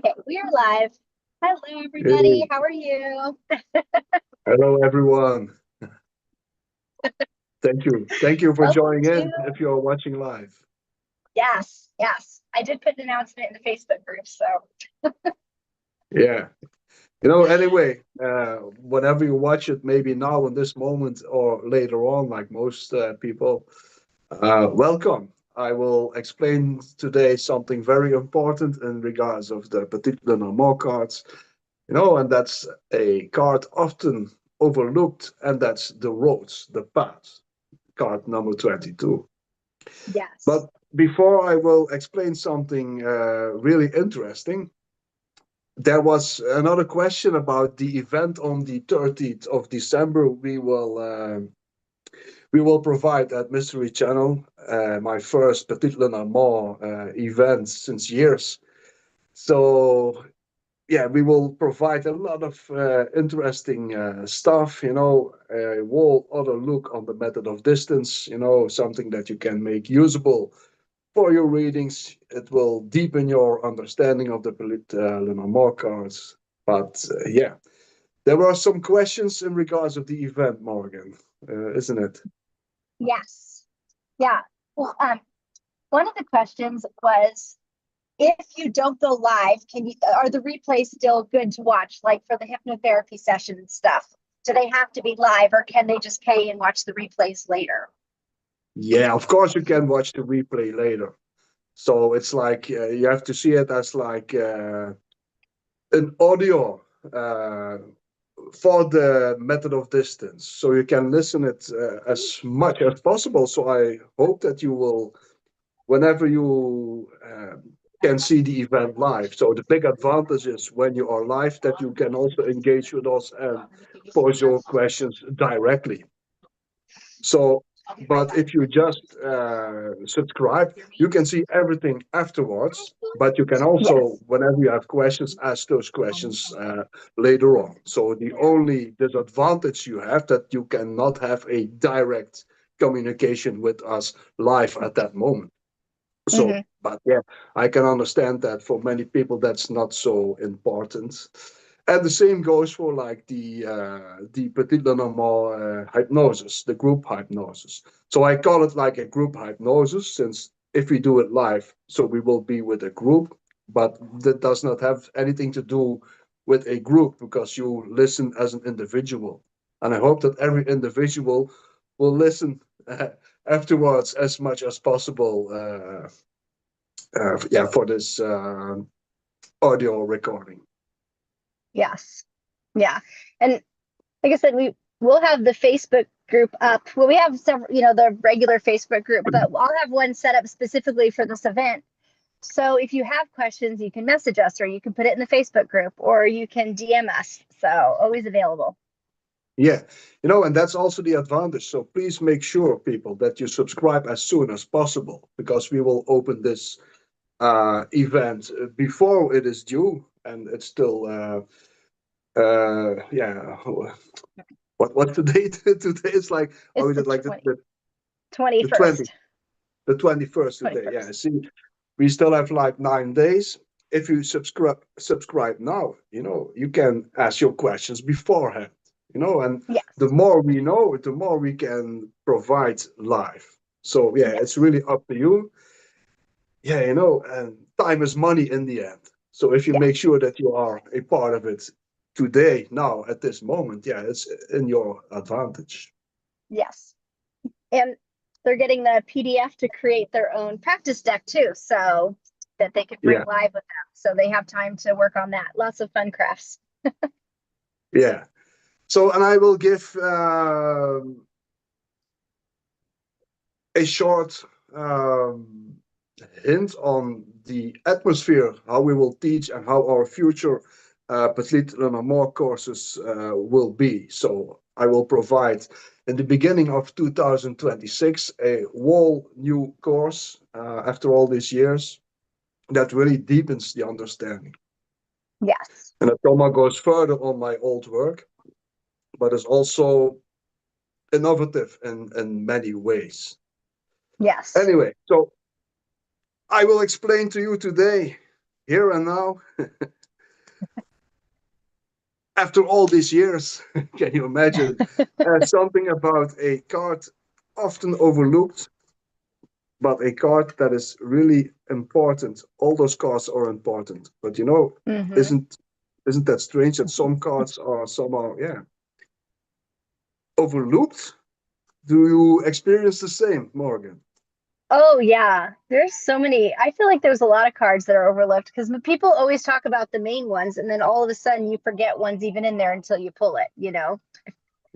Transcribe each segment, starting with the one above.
Okay, we are live. Hello, everybody. Hey, How are you? hello everyone. Thank you. Thank you for Welcome joining to. in if you're watching live. Yes, yes. I did put an announcement in the Facebook group. So, Yeah. Anyway, whenever you watch it, maybe now in this moment or later on, like most people, welcome. I will explain today something very important in regards of the particular Lenormand cards, and that's a card often overlooked, and that's the roads, the paths, card number 22. yes. But before I will explain something really interesting, there was another question about the event on the 30th of December. We will provide at Mystery Channel my first Petit Lenormand event since years. So yeah, we will provide a lot of interesting stuff. A whole other look on the method of distance. Something that you can make usable for your readings. It will deepen your understanding of the Lenormand cards. But yeah, there were some questions in regards of the event, Morgan, isn't it? Yes. Yeah. Well, one of the questions was if you don't go live, are the replays still good to watch, like for the hypnotherapy session and stuff? Do they have to be live or can they just pay and watch the replays later? Yeah, of course you can watch the replay later. So it's like you have to see it as like an audio for the method of distance. So you can listen it as much as possible. So I hope that you will, whenever you can see the event live. So the big advantage is when you are live that you can also engage with us and pose your questions directly. So, but if you just subscribe, you can see everything afterwards. But you can also, Yes. whenever you have questions, ask those questions later on. So the only disadvantage you have that you cannot have a direct communication with us live at that moment. So, Hmm. but yeah, I can understand that for many people that's not so important. And the same goes for like the Petit Lenormand hypnosis, the group hypnosis. So I call it like a group hypnosis since if we do it live, so we will be with a group, but that does not have anything to do with a group because you listen as an individual. And I hope that every individual will listen afterwards as much as possible. Yeah, for this audio recording. Yes. Yeah. And like I said, we will have the Facebook group up. Well, we have several, the regular Facebook group, but I'll have one set up specifically for this event. So if you have questions, you can message us or you can put it in the Facebook group or you can DM us. So always available. Yeah, and that's also the advantage. So please make sure, people, that you subscribe as soon as possible because we will open this event before it is due, and it's still yeah. What's the date today? It's like, or It's is the it like 20, the 20 21st. the 21st today? Yeah. 21st. See, we still have like 9 days. If you subscribe now, you can ask your questions beforehand. And the Yes. more we know, the more we can provide live. So yeah, it's Yes. really up to you. Yeah, and time is money in the end. So if you Yeah. make sure that you are a part of it today, now, at this moment, yeah, it's in your advantage. Yes. And they're getting the PDF to create their own practice deck too, so that they could bring Yeah, live with them. So they have time to work on that. Lots of fun crafts. yeah. So, and I will give a short um, hint on the atmosphere, how we will teach, and how our future Patlit Lenormand courses will be. So I will provide in the beginning of 2026 a whole new course after all these years that really deepens the understanding. Yes. And Atoma goes further on my old work, but is also innovative in many ways. Yes. Anyway, so I will explain to you today here and now, after all these years, can you imagine something about a card often overlooked, but a card that is really important? All those cards are important, but you know, Mm-hmm. isn't that strange that some cards are somehow, yeah, overlooked? Do you experience the same, Morgan? Oh yeah, there's so many. I feel like there's a lot of cards that are overlooked because people always talk about the main ones, and then all of a sudden you forget one's even in there until you pull it, you know?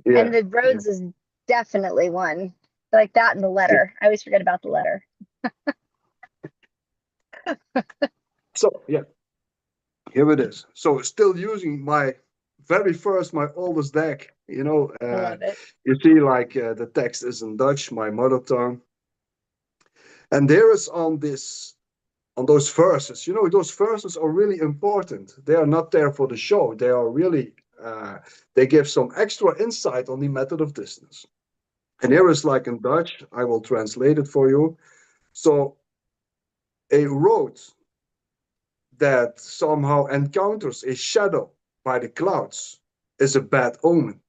Yeah, And the yeah, roads is definitely one. Like that and the yeah. letter. I always forget about the letter. So yeah, here it is. So still using my very first, my oldest deck. You know, I love it. you see, like the text is in Dutch, my mother tongue, and there is on this, on those verses. You know, those verses are really important. They are not there for the show. They are really, they give some extra insight on the method of distance. And Yeah. here is like in Dutch. I will translate it for you. So a road that somehow encounters a shadow by the clouds is a bad omen.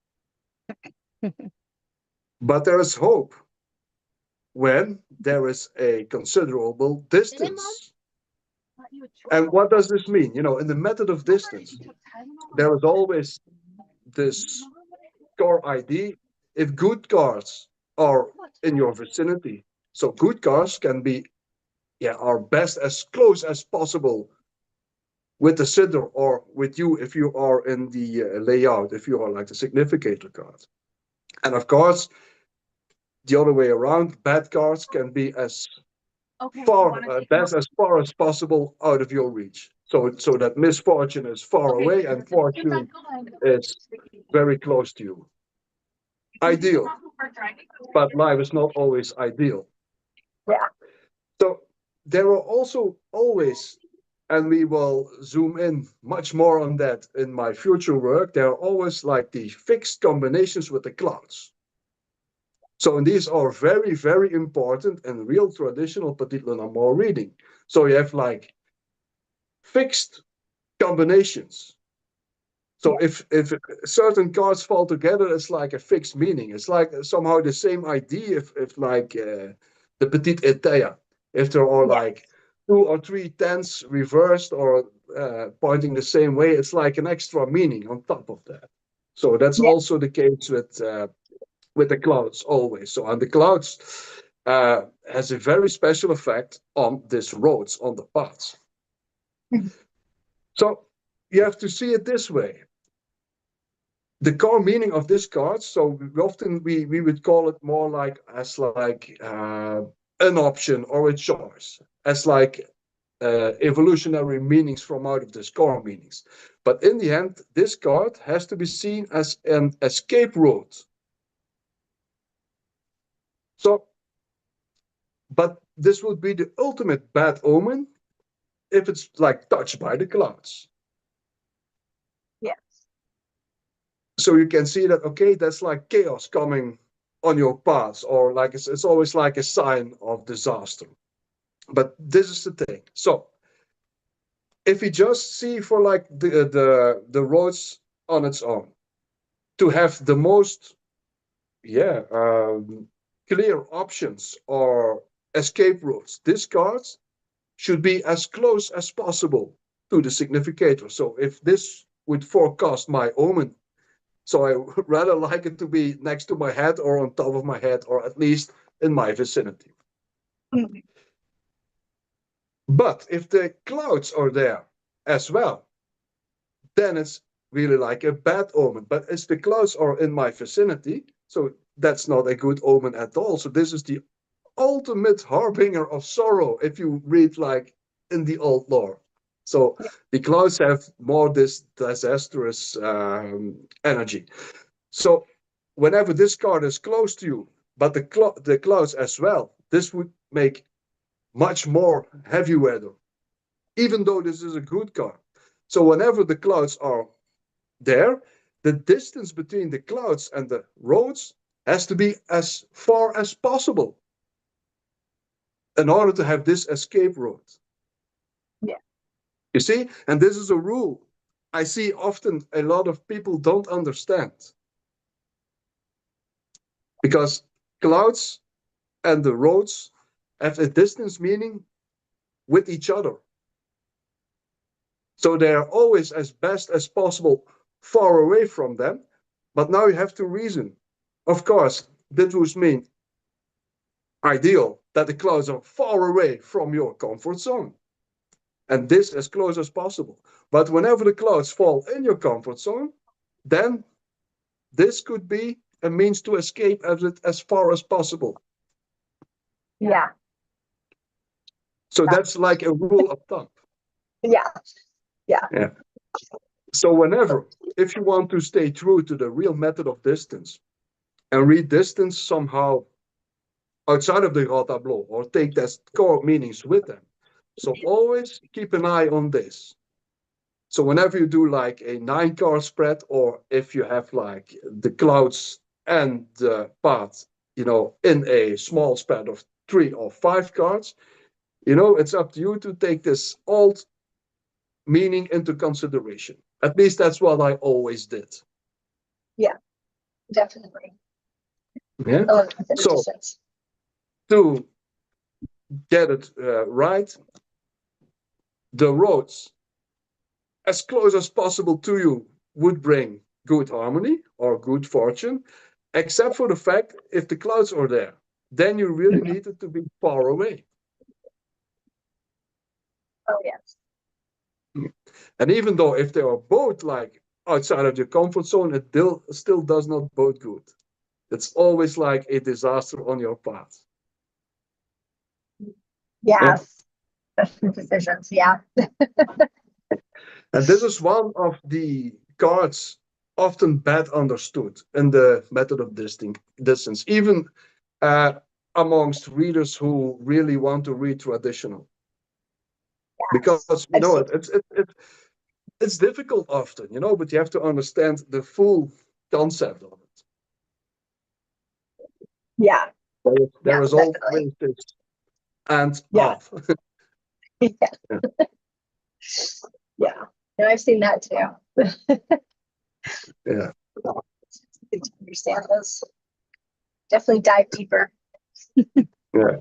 But there is hope when there is a considerable distance. And what does this mean? You know, in the method of distance, there is always this core ID. If good cars are in your vicinity, so good cars can be, yeah, are best as close as possible with the sitter or with you if you are in the layout, if you are like the significator card. And of course, the other way around, bad cards can be as best as far as possible out of your reach. So that misfortune is far away and fortune is very close to you. Ideal, but life is not always ideal. Yeah. So there are also always, and we will zoom in much more on that in my future work, there are always like the fixed combinations with the clouds. So and these are very, very important and real traditional Petit Lenormand reading. So you have like fixed combinations. So Yeah. if certain cards fall together, it's like a fixed meaning. It's like somehow the same idea. If like the Petit Etea, if there are Yeah. like two or three tens reversed or pointing the same way, it's like an extra meaning on top of that. So that's Yeah. also the case with the clouds always. So and the clouds has a very special effect on these roads on the paths. So you have to see it this way. The core meaning of this card, so often we would call it more like as like an option or a choice, as like evolutionary meanings from out of this core meanings. But in the end, this card has to be seen as an escape route. So, but this would be the ultimate bad omen if it's like touched by the clouds. Yes. So you can see that, okay, that's like chaos coming on your path, or like it's always like a sign of disaster. But this is the thing. So if we just see for like the roads on its own, to have the most, yeah, clear options or escape routes, this card should be as close as possible to the significator. So if this would forecast my omen, so I rather like it to be next to my head or on top of my head or at least in my vicinity. Mhm. But if the clouds are there as well, then it's really like a bad omen. But as the clouds are in my vicinity, so that's not a good omen at all. So this is the ultimate harbinger of sorrow if you read like in the old lore. So Yeah. the clouds have more this disastrous energy. So whenever this card is close to you, but the clouds as well, this would make much more heavy weather, even though this is a good card. So whenever the clouds are there, the distance between the clouds and the roads has to be as far as possible in order to have this escape route. Yeah. You see, and this is a rule I see often a lot of people don't understand. Because clouds and the roads have a distance meaning with each other. So they are always as best as possible far away from them. But now you have to reason. Of course, this would mean ideal that the clouds are far away from your comfort zone. And this as close as possible. But whenever the clouds fall in your comfort zone, then this could be a means to escape as far as possible. Yeah. So that's like a rule of thumb. Yeah. Yeah. Yeah. So whenever, if you want to stay true to the real method of distance and read distance somehow outside of the raw tableau or take their core meanings with them. So always keep an eye on this. So whenever you do like a 9-card spread, or if you have like the clouds and the path, in a small spread of 3 or 5 cards, it's up to you to take this old meaning into consideration. At least that's what I always did. Yeah, definitely. Yeah. So to get it right, the roads as close as possible to you would bring good harmony or good fortune, except for the fact if the clouds are there, then you really need it to be far away. Oh, yes. And even though if they are both like outside of your comfort zone, it still does not bode good. It's always like a disaster on your path. Yes. Yeah. Decisions. Yeah. And this is one of the cards often bad understood in the method of distance, even amongst readers who really want to read traditional. Yes. Because it's difficult often, but you have to understand the full concept of it. Yeah. There is always this and off. Yeah. Yeah. And I've seen that too. Yeah. To understand this. Definitely dive deeper. Yeah.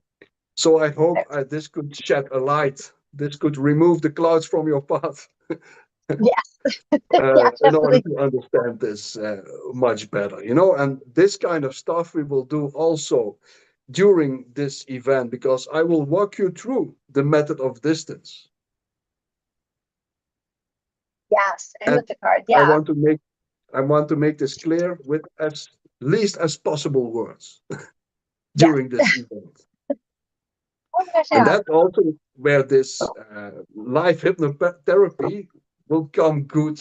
So I hope this could shed a light. This could remove the clouds from your path. Yes. In order to understand this much better, and this kind of stuff we will do also during this event, because I will walk you through the method of distance. Yes, and with the card. Yeah. I want to make this clear with as least as possible words during this event. Oh, gosh, and that's also where this live hypnotherapy will come good.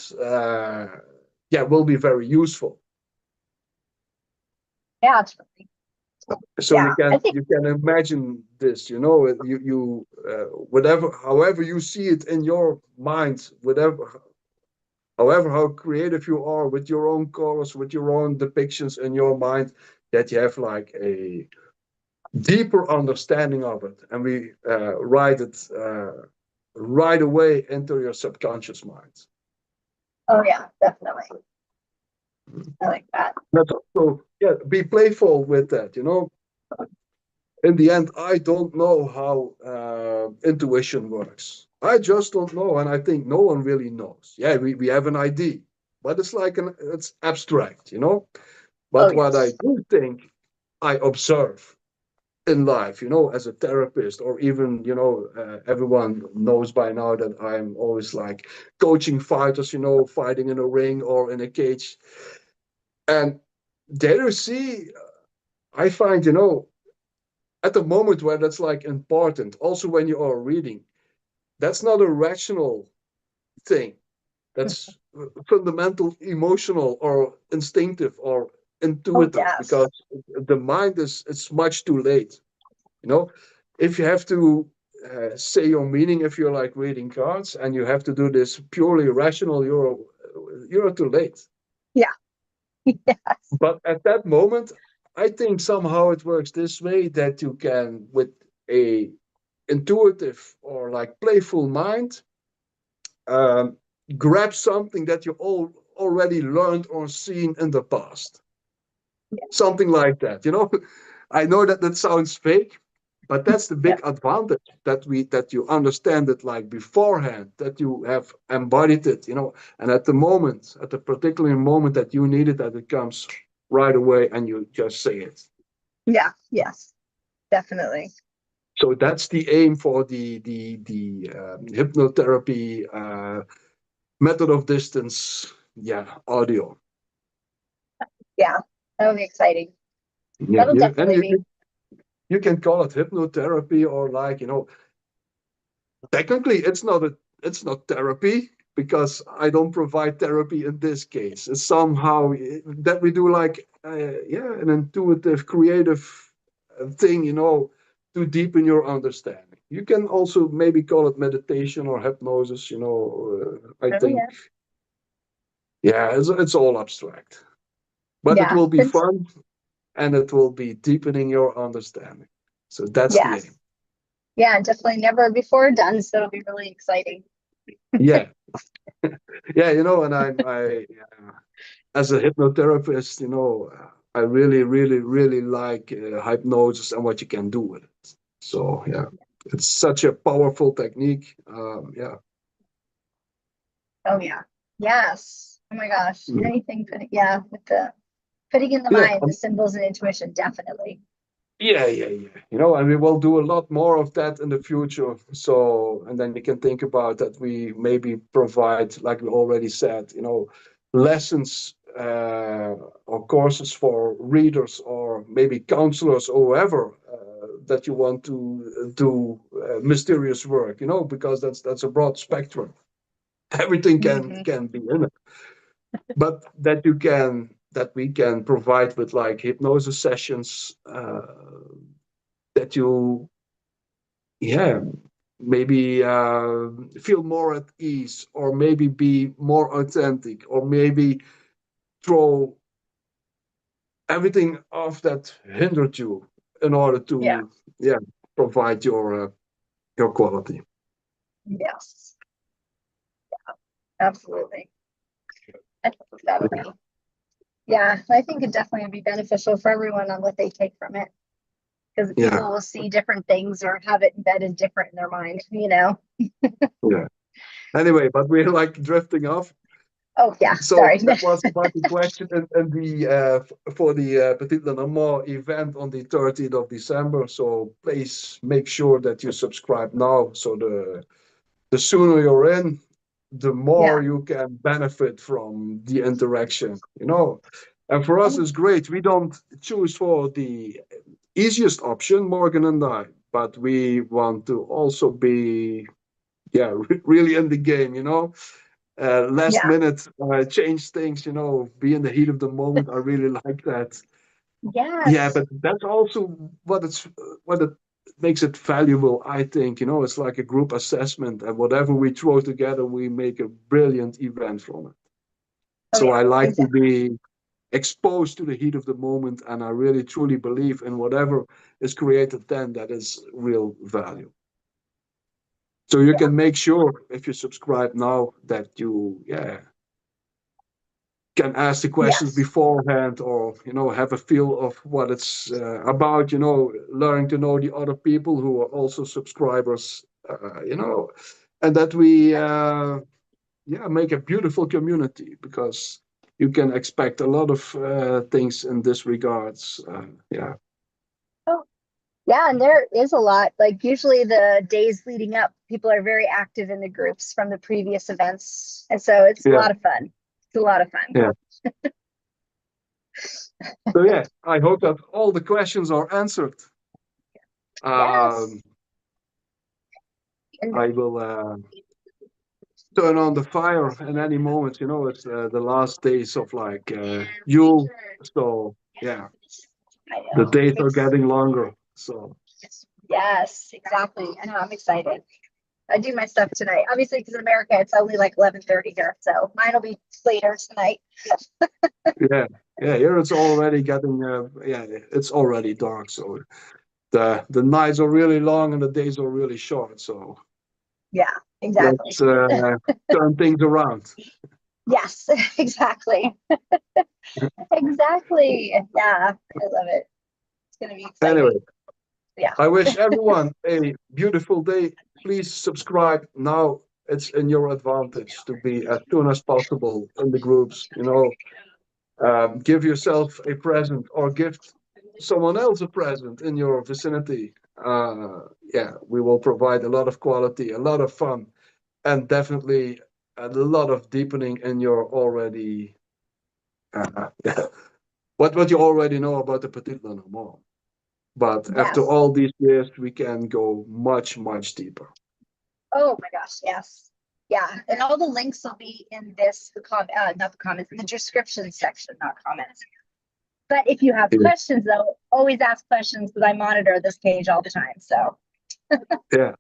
Will be very useful. Yeah, it's really. So you can imagine this, whatever, however you see it in your mind, however how creative you are with your own colors, with your own depictions in your mind, that you have like a deeper understanding of it, and we write it right away into your subconscious mind. Oh yeah, definitely. I like that. But also, be playful with that. In the end, I don't know how intuition works. I just don't know, and I think no one really knows. Yeah, we have an idea, but it's like it's abstract, But what I do think, I observe in life, as a therapist, or even, everyone knows by now that I'm always like coaching fighters, fighting in a ring or in a cage. And there you see, I find, at the moment where that's like important, also when you are reading, that's not a rational thing. That's fundamental, emotional, or instinctive, or intuitive, because the mind it's much too late. If you have to say your meaning, if you're like reading cards and you have to do this purely rational, you're too late. Yeah. Yes. But at that moment, I think somehow it works this way, that you can, with a intuitive or like playful mind, um, grab something that you already learned or seen in the past. Something like that, I know that that sounds fake, but that's the Yeah. big advantage, that you understand it like beforehand, that you have embodied it, and at the particular moment that you need it, that it comes right away and you just say it. Yeah. Yes. Definitely. So that's the aim for the hypnotherapy method of distance, audio. Yeah. That'll be exciting. Yeah, That'll and definitely be. you can call it hypnotherapy, or like, technically it's not therapy, because I don't provide therapy in this case. It's somehow that we do like an intuitive, creative thing, to deepen your understanding. You can also maybe call it meditation or hypnosis. I Oh think, yeah. it's all abstract, but it Yeah. will be fun, and it will be deepening your understanding. So that's the aim. Yes. Yeah. Definitely never before done. So it'll be really exciting. Yeah. Yeah, and as a hypnotherapist, I really, really, really like hypnosis and what you can do with it. So yeah, it's such a powerful technique. Yeah. Oh yeah. Yes. Oh my gosh. Anything yeah, with the putting in the Yeah. mind, the symbols and intuition, definitely. Yeah. And we will do a lot more of that in the future. So, and then you can think about that. We maybe provide, like we already said, lessons or courses for readers, or maybe counselors, or whoever that you want to do mysterious work. Because that's a broad spectrum. Everything Hmm. can be in it, but that we can provide with like hypnosis sessions. That you, yeah, maybe feel more at ease, or maybe be more authentic, or maybe throw everything off that hindered you, in order Yeah. to, provide your quality. Yes. Absolutely. I think that'll be. Yeah. I think it definitely would be beneficial for everyone on what they take from it, because Yeah, people will see different things or have it embedded different in their mind. yeah. Anyway, but we're like drifting off. Oh yeah. So Sorry. that was about the question, and the for the Petit Lenormand event on the 30th of December. So please make sure that you subscribe now. So the sooner you're in, the Yeah. more you can benefit from the interaction. And for us, Oh, it's great. We don't choose for the easiest option, Morgan and I, but we want to also be, really in the game. Last yeah. minute change things. Be in the heat of the moment. I really like that. Yeah, Yes. but that's also what it makes it valuable, I think. It's like a group assessment, and whatever we throw together, we make a brilliant event from it. Oh So yeah. I like to Exactly. be exposed to the heat of the moment, and I really truly believe in whatever is created then, that is real value. So you Yeah. can make sure, if you subscribe now, that you, can ask the questions Yes. beforehand, or have a feel of what it's about, learning to know the other people who are also subscribers, and that we make a beautiful community, because you can expect a lot of things in this regards. Yeah. Oh, yeah, and there is a lot. Like usually the days leading up, people are very active in the groups from the previous events. And so it's a Yeah. lot of fun. It's a lot of fun. Yeah. So yeah, I hope that all the questions are answered. um, Yes. And I will turn on the fire in any moment. It's the last days of like Yule. So yeah, I the know. days are getting longer. So Yes, exactly. I know. I'm excited. I do my stuff tonight. Obviously, because in America it's only like 11:30 here, so mine will be later tonight. yeah, here it's already getting it's already dark. So the nights are really long and the days are really short. So Yeah, Exactly. Let's turn things around. Yes, exactly. Exactly. Yeah, I love it. It's going to be exciting. Anyway, Yeah. I wish everyone a beautiful day. Please subscribe now. It's in your advantage to be as soon as possible in the groups. Give yourself a present or gift someone else a present in your vicinity. Yeah, we will provide a lot of quality, a lot of fun, and definitely a lot of deepening in your already yeah, what you already know about the Petit Lenormand. But after Yes. all these years, we can go much, much deeper. Oh my gosh. Yes. Yeah. And all the links will be in this, not the comments, in the description section, not comments. But if you have Yeah. questions, though, always ask questions because I monitor this page all the time. So, Yeah.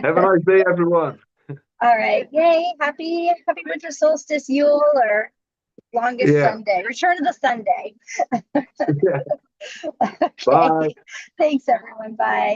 Have a nice day, everyone. all right. Yay. Happy winter solstice, Yule, or longest Yeah. Sunday. Return of the Sunday. Yeah. Okay. Bye. Thanks, everyone. Bye.